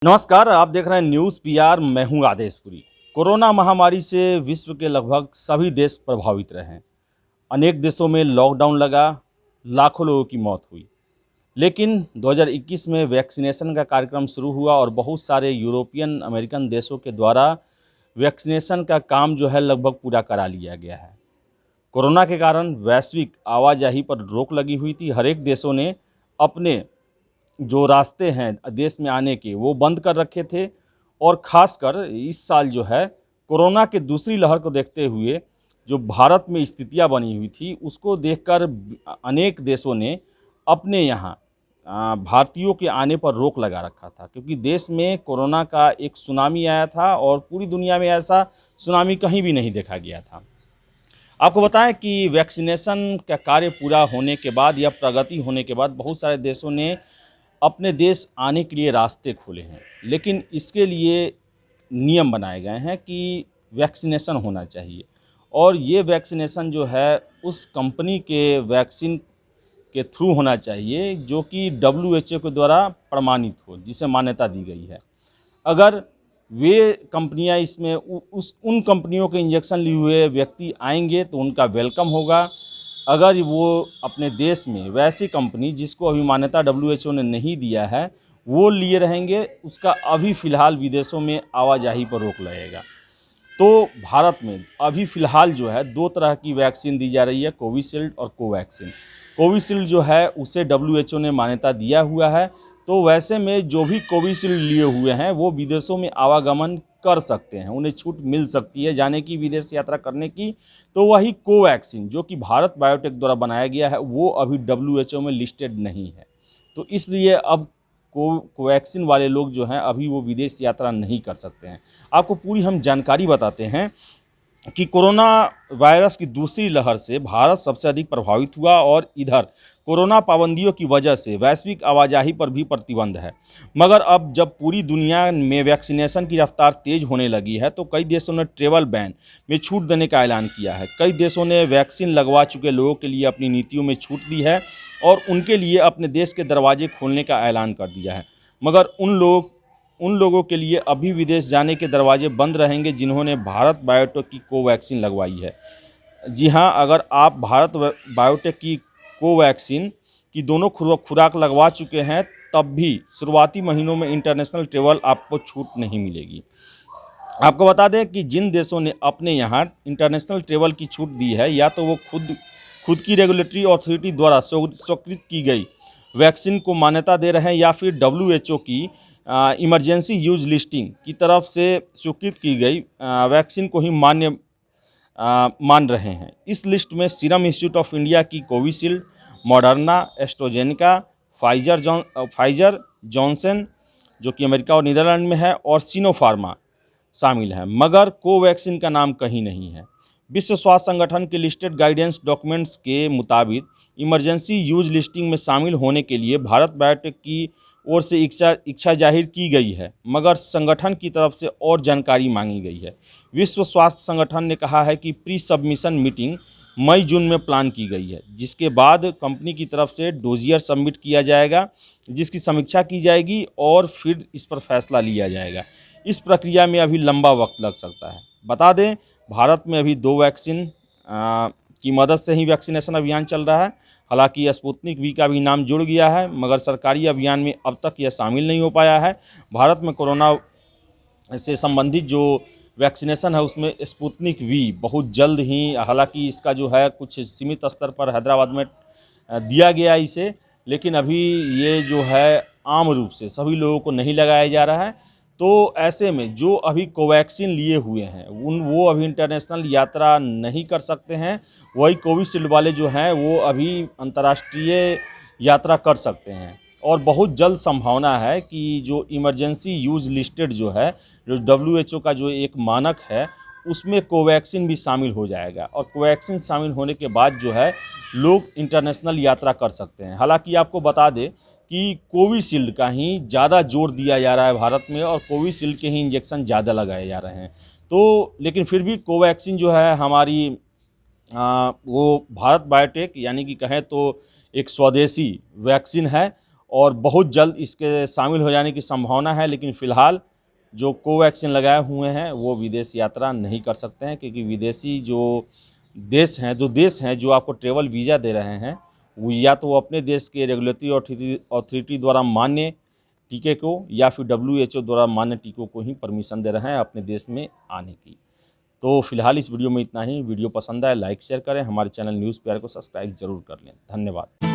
नमस्कार, आप देख रहे हैं न्यूज़ पीआर। मैं हूं आदेशपुरी। कोरोना महामारी से विश्व के लगभग सभी देश प्रभावित रहे हैं। अनेक देशों में लॉकडाउन लगा, लाखों लोगों की मौत हुई। लेकिन 2021 में वैक्सीनेशन का कार्यक्रम शुरू हुआ और बहुत सारे यूरोपियन अमेरिकन देशों के द्वारा वैक्सीनेशन का काम जो है लगभग पूरा करा लिया गया है। कोरोना के कारण वैश्विक आवाजाही पर रोक लगी हुई थी। हर एक देशों ने अपने जो रास्ते हैं देश में आने के वो बंद कर रखे थे और ख़ासकर इस साल जो है कोरोना के दूसरी लहर को देखते हुए जो भारत में स्थितियां बनी हुई थी उसको देखकर अनेक देशों ने अपने यहाँ भारतीयों के आने पर रोक लगा रखा था, क्योंकि देश में कोरोना का एक सुनामी आया था और पूरी दुनिया में ऐसा सुनामी कहीं भी नहीं देखा गया था। आपको बताएं कि वैक्सीनेशन का कार्य पूरा होने के बाद या प्रगति होने के बाद बहुत सारे देशों ने अपने देश आने के लिए रास्ते खोले हैं, लेकिन इसके लिए नियम बनाए गए हैं कि वैक्सीनेशन होना चाहिए और ये वैक्सीनेशन जो है उस कंपनी के वैक्सीन के थ्रू होना चाहिए जो कि WHO के द्वारा प्रमाणित हो, जिसे मान्यता दी गई है। अगर वे कंपनियां इसमें उन कंपनियों के इंजेक्शन लिए हुए व्यक्ति आएंगे तो उनका वेलकम होगा। अगर वो अपने देश में वैसी कंपनी जिसको अभी मान्यता WHO ने नहीं दिया है वो लिए रहेंगे, उसका अभी फ़िलहाल विदेशों में आवाजाही पर रोक लगेगा। तो भारत में अभी फ़िलहाल जो है दो तरह की वैक्सीन दी जा रही है, कोविशील्ड और कोवैक्सीन। कोविशील्ड जो है उसे WHO ने मान्यता दिया हुआ है, तो वैसे में जो भी कोविशील्ड लिए हुए हैं वो विदेशों में आवागमन कर सकते हैं, उन्हें छूट मिल सकती है जाने की, विदेश यात्रा करने की। तो वही कोवैक्सीन जो कि भारत बायोटेक द्वारा बनाया गया है वो अभी WHO में लिस्टेड नहीं है, तो इसलिए अब कोवैक्सीन वाले लोग जो हैं अभी वो विदेश यात्रा नहीं कर सकते हैं। आपको पूरी हम जानकारी बताते हैं कि कोरोना वायरस की दूसरी लहर से भारत सबसे अधिक प्रभावित हुआ और इधर कोरोना पाबंदियों की वजह से वैश्विक आवाजाही पर भी प्रतिबंध है। मगर अब जब पूरी दुनिया में वैक्सीनेशन की रफ्तार तेज होने लगी है तो कई देशों ने ट्रेवल बैन में छूट देने का ऐलान किया है। कई देशों ने वैक्सीन लगवा चुके लोगों के लिए अपनी नीतियों में छूट दी है और उनके लिए अपने देश के दरवाजे खोलने का ऐलान कर दिया है। मगर उन लोगों के लिए अभी विदेश जाने के दरवाजे बंद रहेंगे जिन्होंने भारत बायोटेक की कोवैक्सीन लगवाई है। जी हाँ, अगर आप भारत बायोटेक की कोवैक्सीन की दोनों खुराक लगवा चुके हैं तब भी शुरुआती महीनों में इंटरनेशनल ट्रेवल आपको छूट नहीं मिलेगी। आपको बता दें कि जिन देशों ने अपने यहाँ इंटरनेशनल ट्रेवल की छूट दी है या तो वो खुद की रेगुलेटरी अथॉरिटी द्वारा स्वीकृत की गई वैक्सीन को मान्यता दे रहे हैं या फिर WHO की इमरजेंसी यूज लिस्टिंग की तरफ से स्वीकृत की गई वैक्सीन को ही मान रहे हैं। इस लिस्ट में सीरम इंस्टीट्यूट ऑफ इंडिया की Covishield, Moderna, AstraZeneca, Pfizer, Johnson जो कि अमेरिका और नीदरलैंड में है और सिनोफार्मा शामिल है, मगर कोवैक्सीन का नाम कहीं नहीं है। विश्व स्वास्थ्य संगठन के लिस्टेड गाइडेंस डॉक्यूमेंट्स के मुताबिक इमरजेंसी यूज लिस्टिंग में शामिल होने के लिए भारत बायोटेक की ओर से इच्छा जाहिर की गई है, मगर संगठन की तरफ से और जानकारी मांगी गई है। विश्व स्वास्थ्य संगठन ने कहा है कि प्री सबमिशन मीटिंग मई-जून में प्लान की गई है, जिसके बाद कंपनी की तरफ से डोजियर सबमिट किया जाएगा, जिसकी समीक्षा की जाएगी और फिर इस पर फैसला लिया जाएगा। इस प्रक्रिया में अभी लंबा वक्त लग सकता है। बता दें, भारत में अभी 2 वैक्सीन की मदद से ही वैक्सीनेशन अभियान चल रहा है। हालांकि स्पुतनिक वी का भी नाम जुड़ गया है, मगर सरकारी अभियान में अब तक यह शामिल नहीं हो पाया है। भारत में कोरोना से संबंधित जो वैक्सीनेशन है उसमें स्पुतनिक वी बहुत जल्द ही, हालांकि इसका जो है कुछ सीमित स्तर पर हैदराबाद में दिया गया इसे, लेकिन अभी ये जो है आम रूप से सभी लोगों को नहीं लगाया जा रहा है। तो ऐसे में जो अभी कोवैक्सीन लिए हुए हैं वो अभी इंटरनेशनल यात्रा नहीं कर सकते हैं। वही कोविशील्ड वाले जो हैं वो अभी अंतर्राष्ट्रीय यात्रा कर सकते हैं और बहुत जल्द संभावना है कि जो इमरजेंसी यूज लिस्टेड जो है, जो WHO का जो एक मानक है उसमें कोवैक्सीन भी शामिल हो जाएगा और कोवैक्सीन शामिल होने के बाद जो है लोग इंटरनेशनल यात्रा कर सकते हैं। हालांकि आपको बता दें कि कोविशील्ड का ही ज़्यादा जोर दिया जा रहा है भारत में और कोविशील्ड के ही इंजेक्शन ज़्यादा लगाए जा रहे हैं। तो लेकिन फिर भी कोवैक्सीन जो है हमारी वो भारत बायोटेक यानी कि कहें तो एक स्वदेशी वैक्सीन है और बहुत जल्द इसके शामिल हो जाने की संभावना है। लेकिन फ़िलहाल जो कोवैक्सीन लगाए हुए हैं वो विदेश यात्रा नहीं कर सकते हैं, क्योंकि विदेशी जो देश हैं जो आपको ट्रैवल वीज़ा दे रहे हैं, वो या तो वो अपने देश के रेगुलेटरी अथॉरिटी द्वारा मान्य टीके को या फिर WHO द्वारा मान्य टीकों को ही परमिशन दे रहे हैं अपने देश में आने की। तो फिलहाल इस वीडियो में इतना ही। वीडियो पसंद आए लाइक शेयर करें, हमारे चैनल न्यूज़ पीआर को सब्सक्राइब जरूर कर लें। धन्यवाद।